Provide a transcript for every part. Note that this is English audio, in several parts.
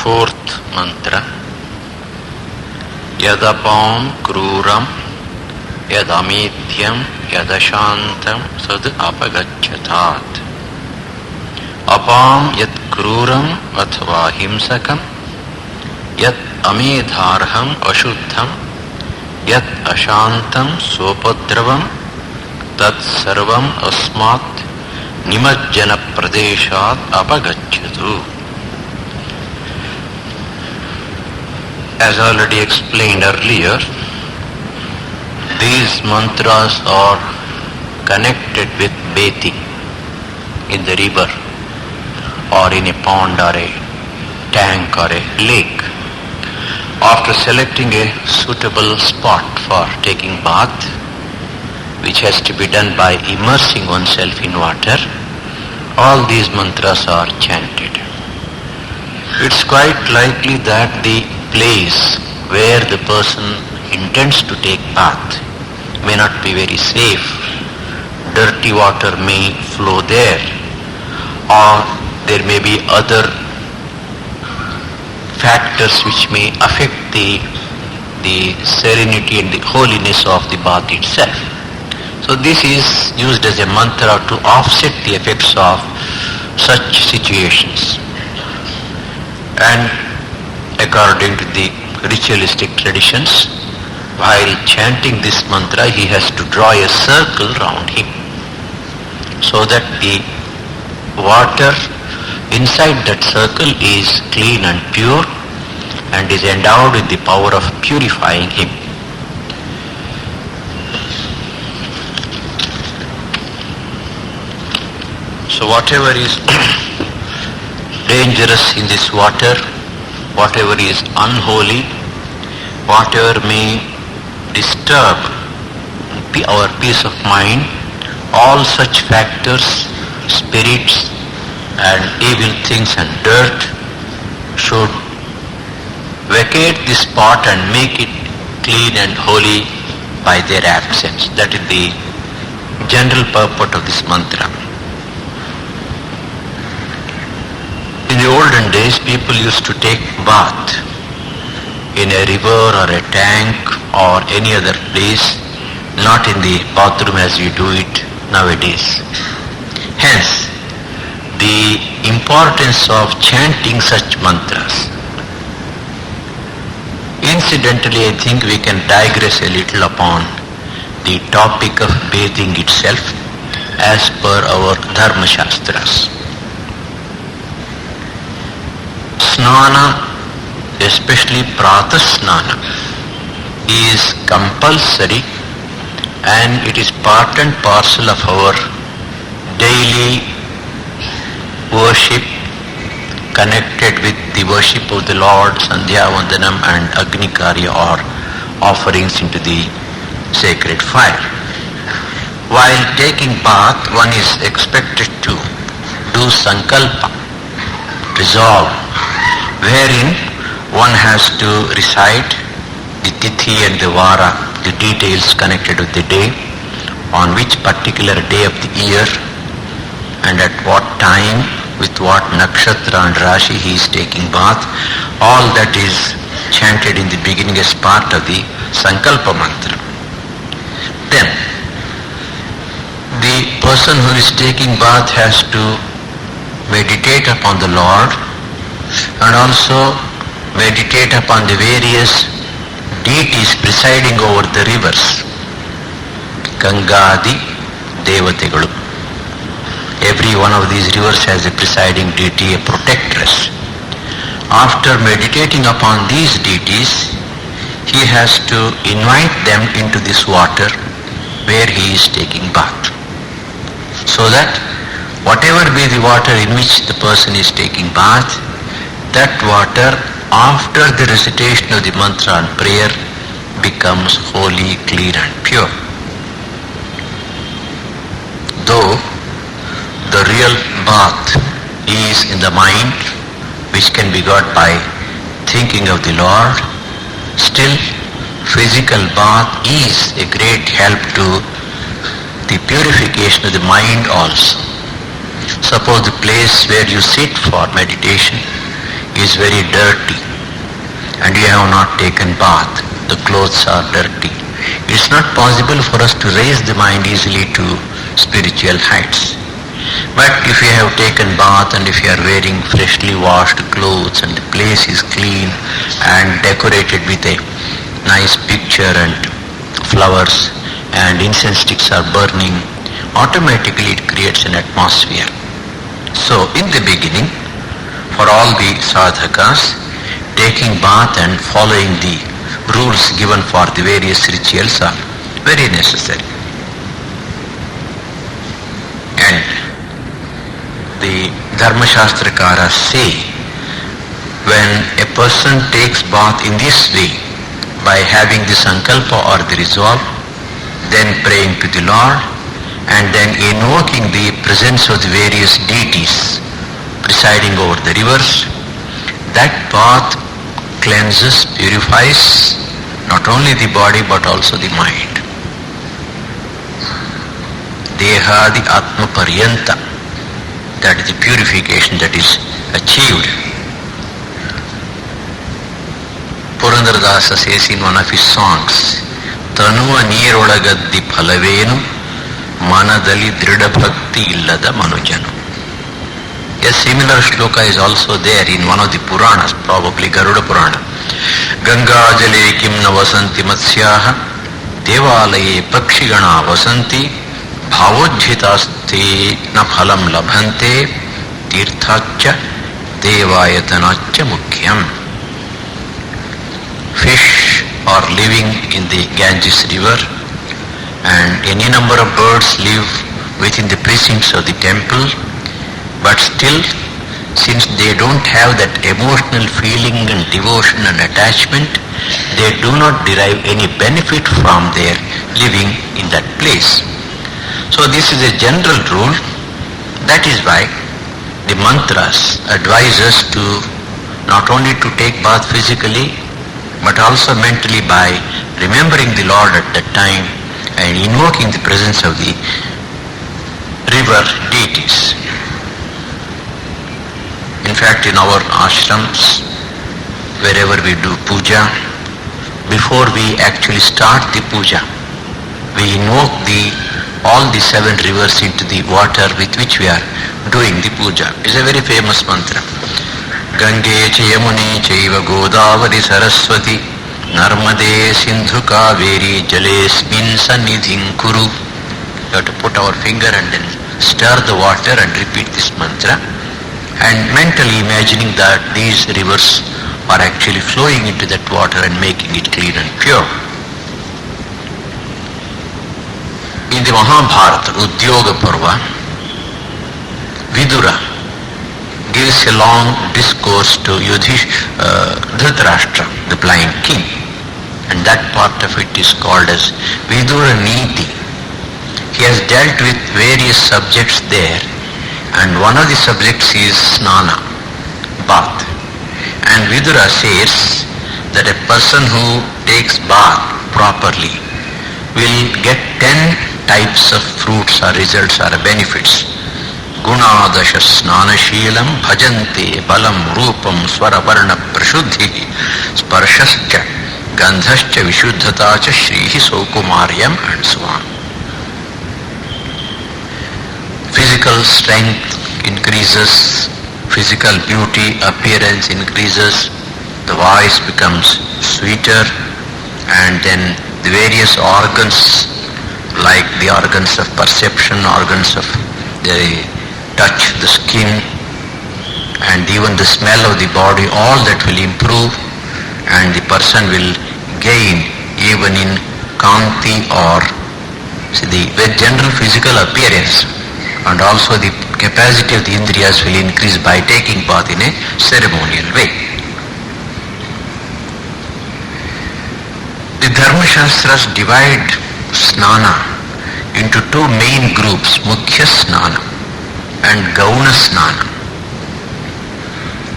Fourth mantra. Yadapam kruram yadamithyam yadashantam sad apagacchatat. Apam yat kruram athva himsakam yat amedharham ashuddham yat ashantam sopadravam tat sarvam asmat nimajjana pradeshat apagacchatu. As already explained earlier, these mantras are connected with bathing in the river or in a pond or a tank or a lake. After selecting a suitable spot for taking bath, which has to be done by immersing oneself in water, all these mantras are chanted. It's quite likely that the place where the person intends to take bath may not be very safe. Dirty water may flow there, or there may be other factors which may affect the serenity and the holiness of the bath itself. So this is used as a mantra to offset the effects of such situations. And according to the ritualistic traditions, while chanting this mantra, he has to draw a circle round him so that the water inside that circle is clean and pure and is endowed with the power of purifying him. So whatever is dangerous in this water, whatever is unholy, whatever may disturb our peace of mind, all such factors, spirits and evil things and dirt should vacate this spot and make it clean and holy by their absence. That is the general purport of this mantra. In the olden days, people used to take bath in a river or a tank or any other place, not in the bathroom as we do it nowadays. Hence, the importance of chanting such mantras. Incidentally, I think we can digress a little upon the topic of bathing itself as per our Dharma Shastras. Snana, especially Prata Snana, is compulsory and it is part and parcel of our daily worship connected with the worship of the Lord, Sandhya Vandanam and Agni Karya or offerings into the sacred fire. While taking bath, one is expected to do sankalpa, resolve, wherein one has to recite the tithi and the vara, the details connected with the day, on which particular day of the year and at what time, with what nakshatra and rashi he is taking bath. All that is chanted in the beginning as part of the sankalpa mantra. Then the person who is taking bath has to meditate upon the Lord and also meditate upon the various deities presiding over the rivers, Gangadi Devategalu. Every one of these rivers has a presiding deity, a protectress. After meditating upon these deities, he has to invite them into this water where he is taking bath, so that whatever be the water in which the person is taking bath, that water after the recitation of the mantra and prayer becomes holy, clean and pure. Though the real bath is in the mind, which can be got by thinking of the Lord, still physical bath is a great help to the purification of the mind also. Suppose the place where you sit for meditation is very dirty and you have not taken bath, the clothes are dirty, it's not possible for us to raise the mind easily to spiritual heights. But if you have taken bath and if you are wearing freshly washed clothes and the place is clean and decorated with a nice picture and flowers and incense sticks are burning, automatically it creates an atmosphere. So in the beginning, for all the sadhakas, taking bath and following the rules given for the various rituals are very necessary. And the Dharma Shastrakaras say, when a person takes bath in this way, by having the sankalpa or the resolve, then praying to the Lord, and then invoking the presence of the various deities presiding over the rivers, that bath cleanses, purifies not only the body but also the mind. Dehadi Atma Paryanta, that is the purification that is achieved. Purandaradasa says in one of his songs, Tanuva neerolagaddi phalavenu manadali drida bhakti illada manujanu. A similar shloka is also there in one of the Puranas, probably Garuda Purana. Ganga jale kim na vasanti matsyaha devalaye pakshigana vasanti bhavojhitaste na phalam labhante tirthachya devayatanachya mukhyam. Fish are living in the Ganges river and any number of birds live within the precincts of the temple, but still, since they don't have that emotional feeling and devotion and attachment, they do not derive any benefit from their living in that place. So this is a general rule. That is why the mantras advise us to not only to take bath physically, but also mentally by remembering the Lord at that time and invoking the presence of the river deities. In fact, in our ashrams, wherever we do puja, before we actually start the puja, we invoke all the 7 rivers into the water with which we are doing the puja. It's a very famous mantra. Gange cha Yamune chaiva Godavari Saraswati Narmade Sindhu Kaveri Jalesmin Sannidhim Kuru. You have to put our finger and then stir the water and repeat this mantra, and mentally imagining that these rivers are actually flowing into that water and making it clean and pure. In the Mahabharata, Udyoga Parva, Vidura gives a long discourse to Dhritarashtra, the blind king, and that part of it is called as Vidura Niti. He has dealt with various subjects there, and one of the subjects is snana, bath. And Vidura says that a person who takes bath properly will get 10 types of fruits or results or benefits. Gunadasha snanashilam bhajante balam rupam swaravarna prashuddhi sparshascha gandhascha vishuddhatacha shrihi saukumaryam, and so on. Physical strength increases, physical beauty, appearance increases, the voice becomes sweeter, and then the various organs, like the organs of perception, organs of the touch, the skin, and even the smell of the body, all that will improve, and the person will gain even in kanti or the general physical appearance, and also the capacity of the indriyas will increase by taking bath in a ceremonial way. The Dharma Shastras divide snana into 2 main groups, Mukhya Snana and Gauna Snana.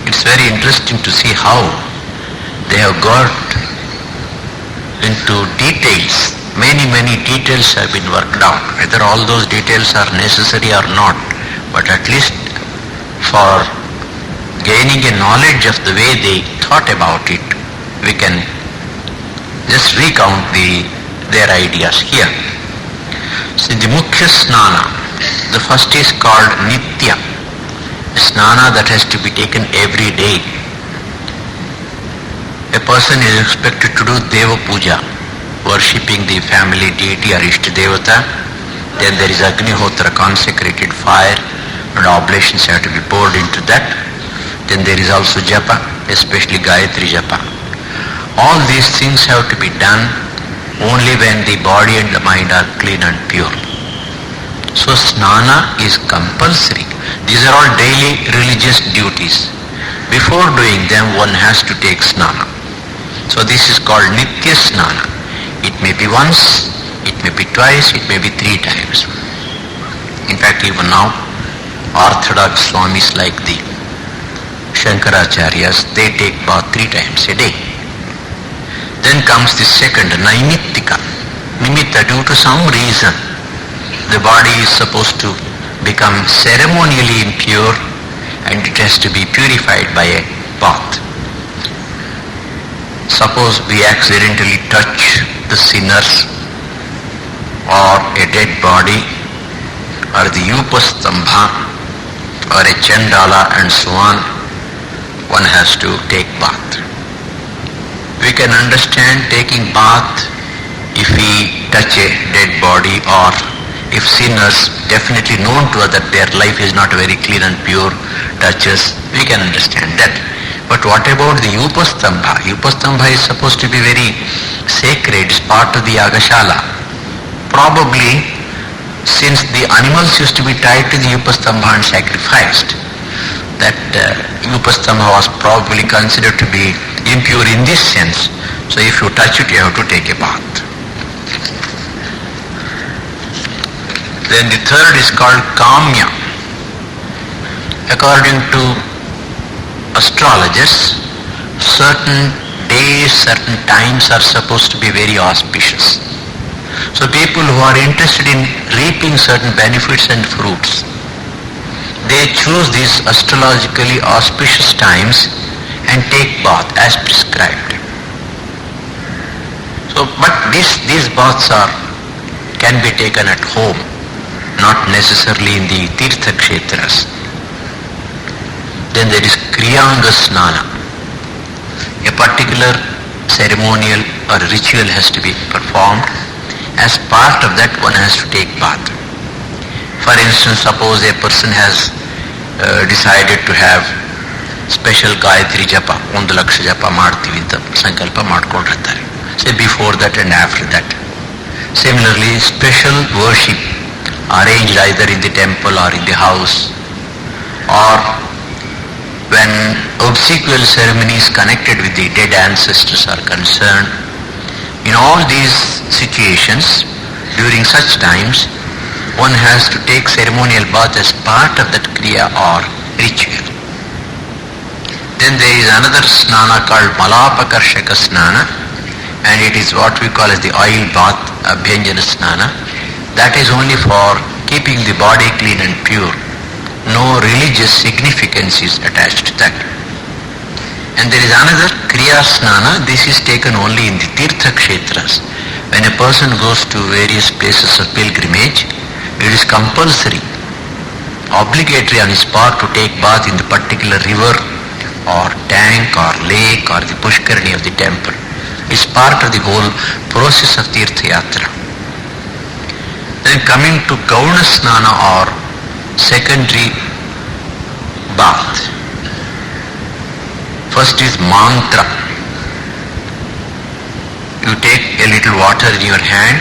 It's very interesting to see how they have got into details. Many details have been worked out. Whether all those details are necessary or not, but at least for gaining gaining a knowledge of the way they thought about it, we can just recount their ideas here. So the Mukhya Snana, the first is called Nitya, Snana that has to be taken every day. A person is expected to do Deva Puja, worshipping the family deity or Ishta Devata. Then there is Agnihotra, consecrated fire, and oblations have to be poured into that. Then there is also Japa, especially Gayatri Japa. All these things have to be done only when the body and the mind are clean and pure. So Snana is compulsory. These are all daily religious duties. Before doing them, one has to take Snana. So this is called Nitya Snana. It may be once, it may be twice, it may be 3 times. In fact, even now, Orthodox Swamis like the Shankaracharyas, they take bath 3 times a day. Then comes the second, Naimittika. Nimitta, due to some reason, the body is supposed to become ceremonially impure and it has to be purified by a bath. Suppose we accidentally touch the sinners or a dead body or the Upastambha or a Chandala and so on, one has to take bath. We can understand taking bath if we touch a dead body or if sinners, definitely known to us that their life is not very clean and pure, touches, we can understand that. But what about the Upastambha? Upastambha is supposed to be very sacred, it's part of the Yagashala. Probably, since the animals used to be tied to the Upastambha and sacrificed, that Upastambha was probably considered to be impure in this sense. So if you touch it, you have to take a bath. Then the third is called Kamya. According to astrologers, certain days, certain times are supposed to be very auspicious. So people who are interested in reaping certain benefits and fruits, they choose these astrologically auspicious times and take bath as prescribed. So, but these baths can be taken at home, not necessarily in the Tirtha Kshetras. Then there is Kriyanga Snana. A particular ceremonial or ritual has to be performed. As part of that, one has to take bath. For instance, suppose a person has decided to have special Gayatri Japa, 1 laksha Japa ಮಾಡ್ತೀವಿ ಅಂತ ಸಂಕಲ್ಪ ಮಾಡ್ಕೊಂಡಿರ್ತಾರೆ. Say before that and after that. Similarly, special worship arranged either in the temple or in the house, or when obsequial ceremonies connected with the dead ancestors are concerned. In all these situations, during such times, one has to take ceremonial bath as part of that kriya or ritual. Then there is another snana called Malapakarshaka Snana, and it is what we call as the oil bath, Abhyanjana Snana. That is only for keeping the body clean and pure. No religious significance is attached to that. And there is another Kriya Snana. This is taken only in the Tirtha Kshetras. When a person goes to various places of pilgrimage, it is compulsory, obligatory on his part to take bath in the particular river or tank or lake or the Pushkarani of the temple. It's part of the whole process of Tirtha Yatra. Then coming to Gauna Snana or secondary bath. First is mantra. You take a little water in your hand,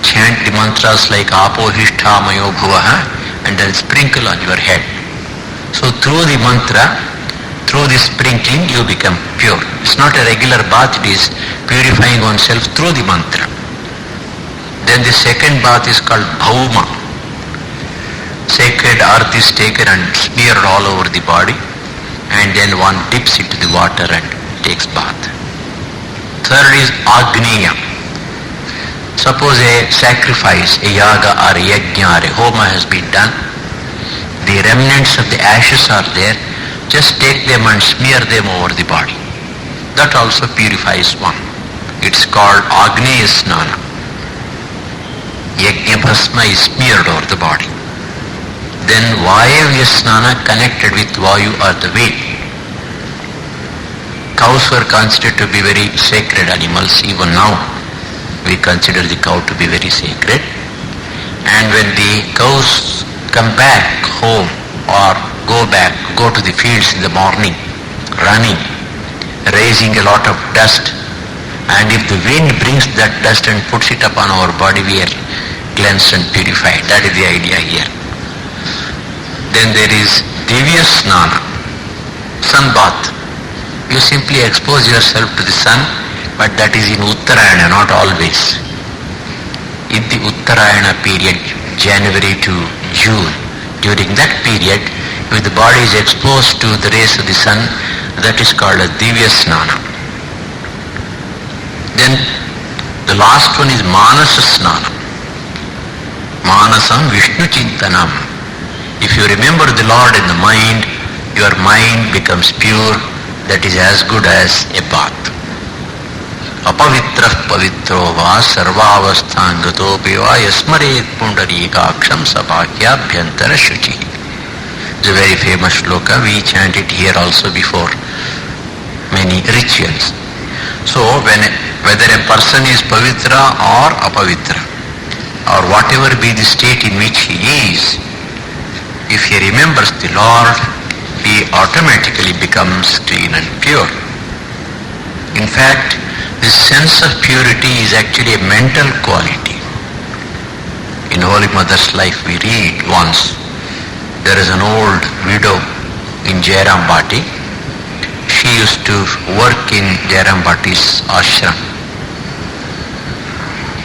chant the mantras like Apo Hishtha Mayo Bhuvaha, and then sprinkle on your head. So through the mantra, through the sprinkling, you become pure. It's not a regular bath, it is purifying oneself through the mantra. Then the second bath is called Bhauma. Sacred earth is taken and smeared all over the body, and then one dips into the water and takes bath. Third is Agniya. Suppose a sacrifice, a yaga or a yajna or a homa has been done. The remnants of the ashes are there. just take them and smear them over the body. That also purifies one. It's called Agneya Snana. Yajna Bhasma is smeared over the body. Then Vayavya Snana connected with Vayu or the way. Cows were considered to be very sacred animals. Even now we consider the cow to be very sacred. And when the cows come back home or go to the fields in the morning, running, raising a lot of dust, and if the wind brings that dust and puts it upon our body, we are cleansed and purified. That is the idea here. Then there is Divya Snana, sun bath. You simply expose yourself to the sun, but that is in Uttarayana, not always. In the Uttarayana period, January to June, during that period, if the body is exposed to the rays of the sun, that is called a Divya Snana. Then the last one is Manasa Snana. Manasam Vishnu Chintanam. If you remember the Lord in the mind, your mind becomes pure. That is as good as a bath. Apavitra pavitro va sarvavasthangato piva yasmaret pundarikaksham sabhakyabhyantara shuchi. It's a very famous shloka. We chant it here also before many rituals. So whether a person is pavitra or apavitra, or whatever be the state in which he is, if he remembers the Lord, he automatically becomes clean and pure. In fact, this sense of purity is actually a mental quality. In Holy Mother's life we read once, there is an old widow in Jairambati. She used to work in Jairambati's ashram.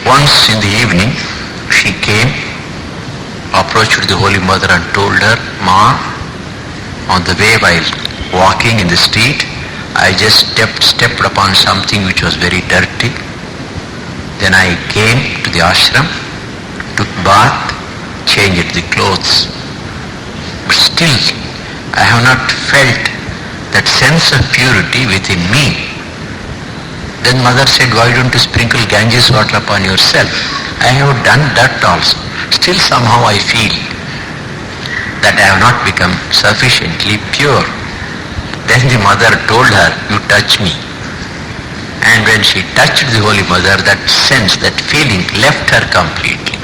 Once in the evening, she came, approached the Holy Mother and told her, "Ma, on the way while walking in the street, I just stepped upon something which was very dirty. Then I came to the ashram, took bath, changed the clothes. But still, I have not felt that sense of purity within me." Then Mother said, "Why don't you sprinkle Ganges water upon yourself?" "I have done that also. Still somehow I feel that I have not become sufficiently pure." Then the Mother told her, "You touch me." And when she touched the Holy Mother, that sense, that feeling left her completely.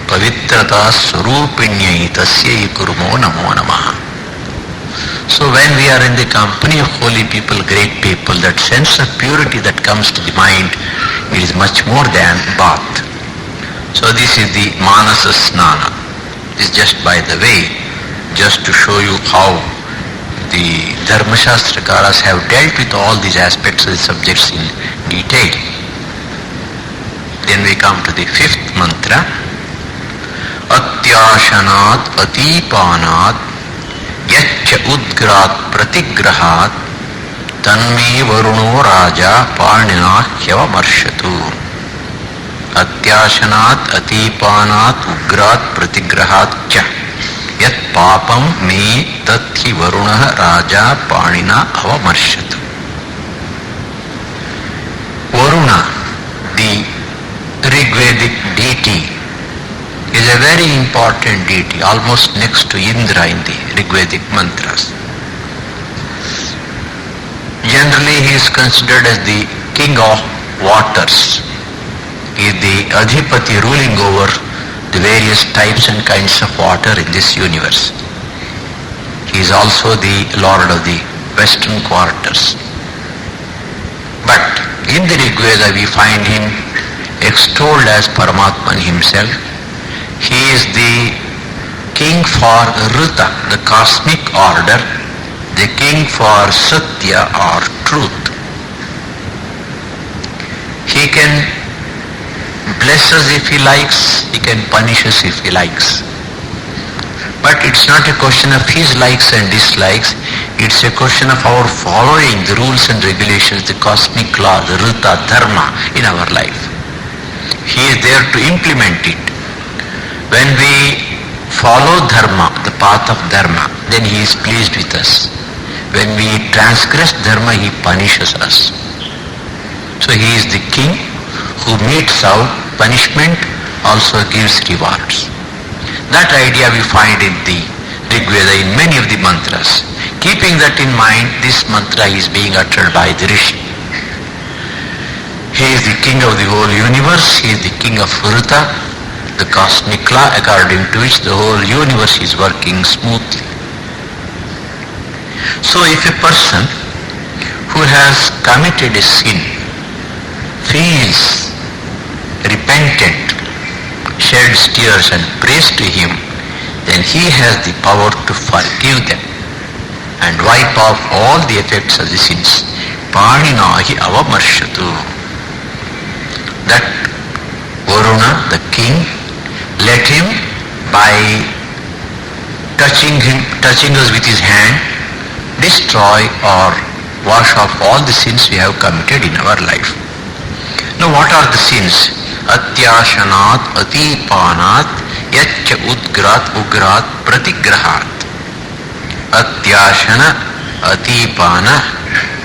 Pavitrata swarupinyai tasyai kurmo namo namaha. So when we are in the company of holy people, great people, that sense of purity that comes to the mind, it is much more than bath. So this is the Manasa Snana. This is just by the way, just to show you how the Dharmashastrakaras have dealt with all these aspects of the subjects in detail. Then we come to the fifth mantra. Atyashanat atipanat yaccha udgrat pratigrahat tanme varuno raja parnina hyavamarshatu. Atyashanat atipanat ugrat pratigrahat cha yat papam me tathi varunah raja parnina avamarshatu. Varuna, the Rigvedic deity, is a very important deity, almost next to Indra in the Rigvedic mantras. Generally he is considered as the king of waters. He is the Adhipati ruling over the various types and kinds of water in this universe. He is also the lord of the western quarters. But in the Rigveda we find him extolled as Paramatman himself. He is the king for Rita, the cosmic order, the king for Satya or truth. He can bless us if he likes, he can punish us if he likes. But it's not a question of his likes and dislikes, it's a question of our following the rules and regulations, the cosmic law, the Rita, Dharma in our life. He is there to implement it. When we follow dharma, the path of dharma, then he is pleased with us. When we transgress dharma, he punishes us. So he is the king who metes out punishment, also gives rewards. That idea we find in the Rig Veda in many of the mantras. Keeping that in mind, this mantra is being uttered by the Rishi. He is the king of the whole universe. He is the king of Vruta, the cosmic law according to which the whole universe is working smoothly. So if a person who has committed a sin feels repentant, sheds tears and prays to him, then he has the power to forgive them and wipe off all the effects of the sins. Paninahi avamarshatu. That Varuna, the king, let him, by touching us with his hand, destroy or wash off all the sins we have committed in our life. Now what are the sins? Atyashanat, atipanat, yaccha ugrat pratigrahat. Atyashana, atipana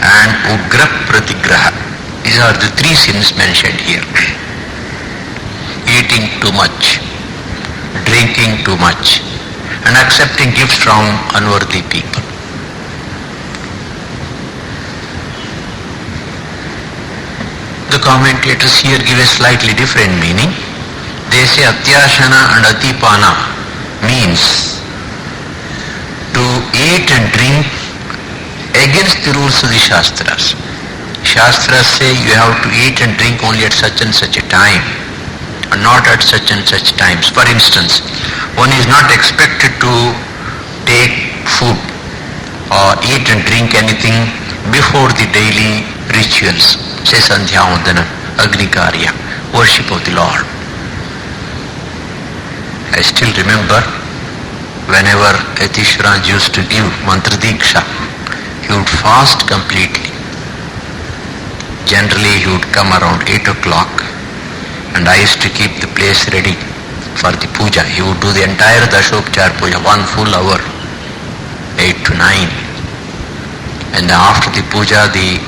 and ugra pratigraha. These are the three sins mentioned here. Eating too much, drinking too much, and accepting gifts from unworthy people. The commentators here give a slightly different meaning. They say Atyashana and Atipana means to eat and drink against the rules of the Shastras. Shastras say you have to eat and drink only at such and such a time, and not at such and such times. For instance, one is not expected to take food or eat and drink anything before the daily rituals, say Sandhya Vandana, Agni Karya, worship of the Lord. I still remember whenever Yatishwaranj used to give Mantra Diksha, he would fast completely. Generally he would come around 8 o'clock and I used to keep the place ready for the puja. He would do the entire Dashopchar puja, 1 full hour, 8 to 9. And after the puja, the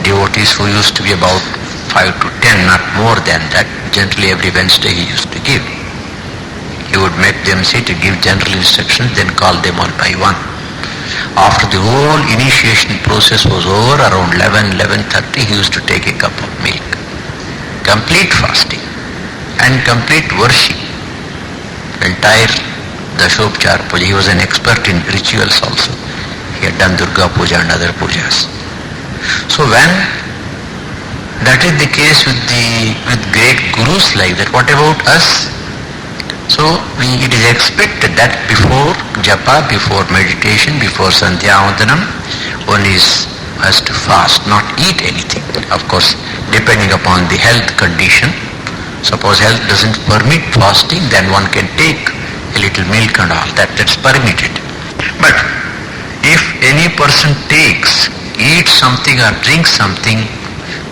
devotees who used to be about 5 to 10, not more than that, generally every Wednesday he used to give. He would make them sit to give general instructions, then call them one by one. After the whole initiation process was over, around 11:30, he used to take a cup of milk. Complete fasting and complete worship. Entire Dashopchar puja. He was an expert in rituals also. He had done Durga Puja and other pujas. So when that is the case with great gurus like that, what about us? So it is expected that before japa, before meditation, before Sandhya Vandanam, one has to fast, not eat anything. Of course, depending upon the health condition. Suppose health doesn't permit fasting, then one can take a little milk and all that. That's permitted. But if any person eats something or drinks something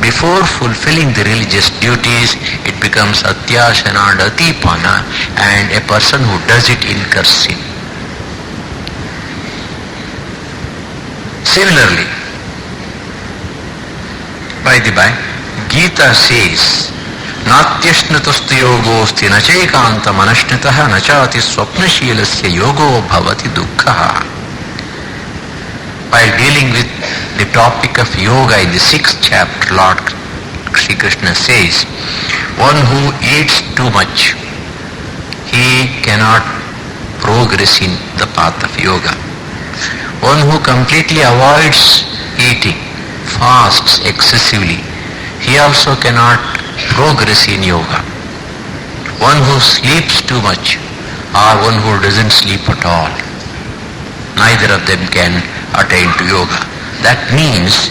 before fulfilling the religious duties, it becomes Atyashana and Atipana, and a person who does it incurs sin. Similarly, by the by, Gita says, Natyashnatastu yogosti nachekanta manashnitaha nachati swapnashilasya yogo bhavati dukkha. While dealing with the topic of yoga in the 6th chapter, Lord Sri Krishna says, one who eats too much, he cannot progress in the path of yoga. One who completely avoids eating, fasts excessively, he also cannot progress in yoga. One who sleeps too much or one who doesn't sleep at all, neither of them can attain to yoga. That means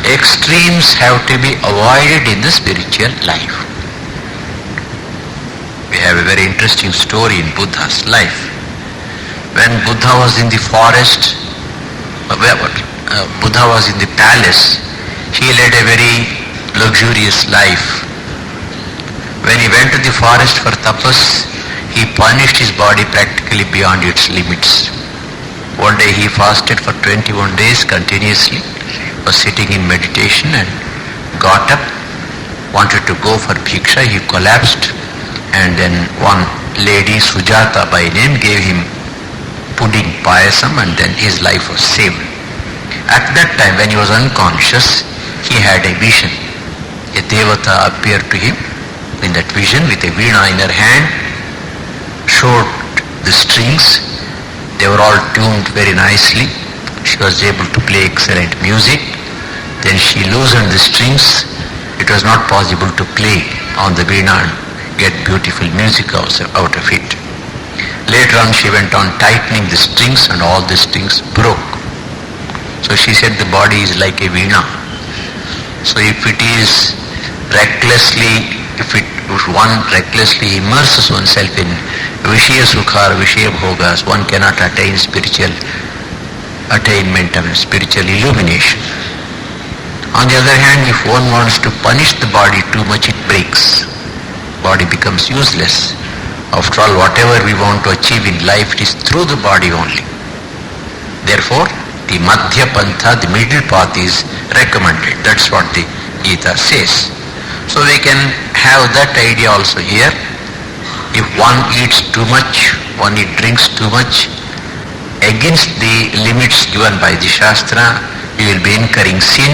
extremes have to be avoided in the spiritual life. We have a very interesting story in Buddha's life. When Buddha was in the forest, Buddha was in the palace, he led a very luxurious life. When he went to the forest for tapas, he punished his body practically beyond its limits. One day he fasted for 21 days continuously, was sitting in meditation and got up, wanted to go for bhiksha. He collapsed, and then one lady, Sujata by name, gave him pudding, payasam, and then his life was saved. At that time, when he was unconscious, he had a vision. A devata appeared to him in that vision with a veena in her hand, showed the strings. They were all tuned very nicely. She was able to play excellent music. Then she loosened the strings. It was not possible to play on the veena and get beautiful music out of it. Later on she went on tightening the strings, and all the strings broke. So she said the body is like a veena. So if one recklessly immerses oneself in Vishaya Sukha or Vishaya Bhogas, one cannot attain spiritual attainment and spiritual illumination. On the other hand, if one wants to punish the body too much, it breaks. Body becomes useless. After all, whatever we want to achieve in life, it is through the body only. Therefore, the Madhya Pantha, the middle path, is recommended. That's what the Gita says. So we can have that idea also here. If one eats too much, one drinks too much, against the limits given by the Shastra, you will be incurring sin,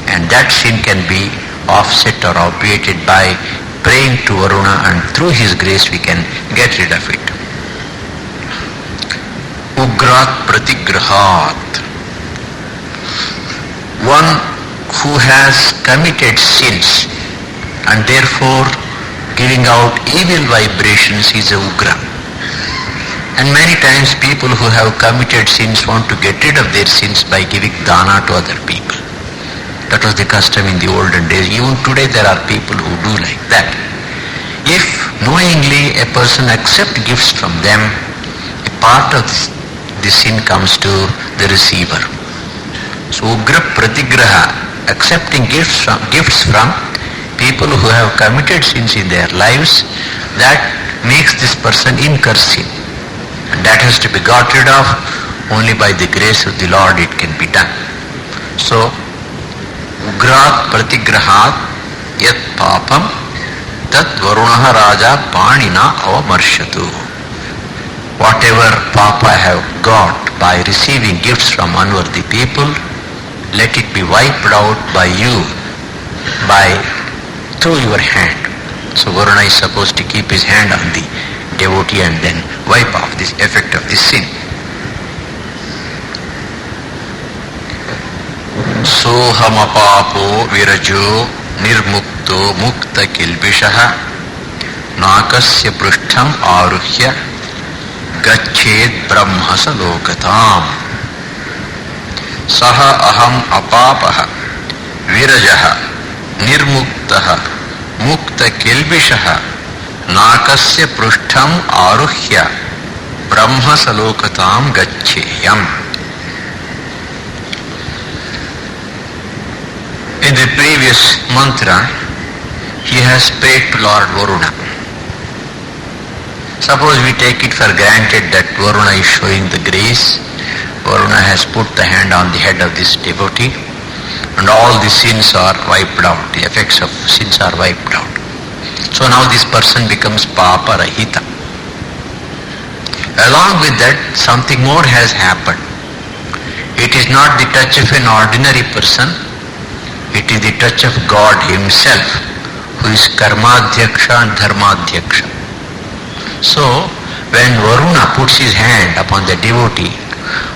and that sin can be offset or obviated by praying to Varuna, and through his grace we can get rid of it. Ugrat pratigrahat. One who has committed sins and therefore giving out evil vibrations is a ugra. And many times people who have committed sins want to get rid of their sins by giving dana to other people. That was the custom in the olden days. Even today there are people who do like that. If knowingly a person accepts gifts from them, a part of the sin comes to the receiver. So ugra pratigraha, accepting gifts from people who have committed sins in their lives, that makes this person incur sin. And that has to be got rid of. Only by the grace of the Lord it can be done. So, ugrat pratigrahat yat papam tat varunaha raja panina avamarshatu. Whatever papa I have got by receiving gifts from unworthy people, let it be wiped out by you, through your hand. So Varuna is supposed to keep his hand on the devotee and then wipe off this effect of this sin. Sohamapapo virajo nirmukto mukta kilvishaha nakasya prishtham aruhya gached brahmasa lokatam. Saha aham apapaha virajaha nirmuktaha mukta kilvishaha nakasya prishtham aruhya brahma salokatam gaccheyam. In the previous mantra, he has prayed to Lord Varuna. Suppose we take it for granted that Varuna is showing the grace. Varuna has put the hand on the head of this devotee, and all the sins are wiped out, the effects of sins are wiped out. So now this person becomes papa rahita. Along with that, something more has happened. It is not the touch of an ordinary person, it is the touch of God himself, who is karmadhyaksha and dharmadhyaksha. So when Varuna puts his hand upon the devotee,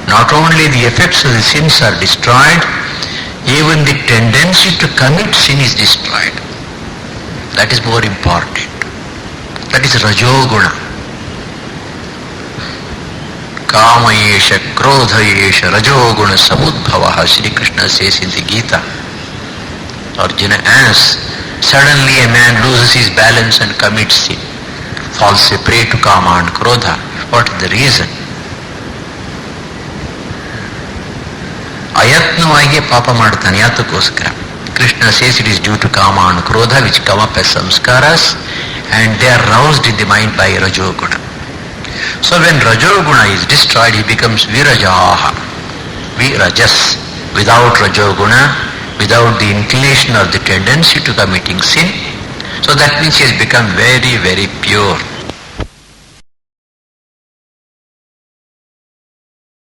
not only the effects of the sins are destroyed, even the tendency to commit sin is destroyed. That is more important. That is rajoguna. Kamayesha, krodhayesha, rajoguna samudbhavaha, Shri Krishna says in the Gita. Arjuna asks, suddenly a man loses his balance and commits sin, falls a prey to kama and krodha. What is the reason? Ayatnavagi papa ಮಾಡ್ತಾನೆ ಯಾತಕ್ಕೋಸ್ಕರ? Krishna says it is due to kama and krodha which come up as samskaras, and they are roused in the mind by rajoguna. So when Rajoguna is destroyed, he becomes Virajaha. Virajas. Without Rajoguna, without the inclination or the tendency to committing sin. So that means he has become very, very pure.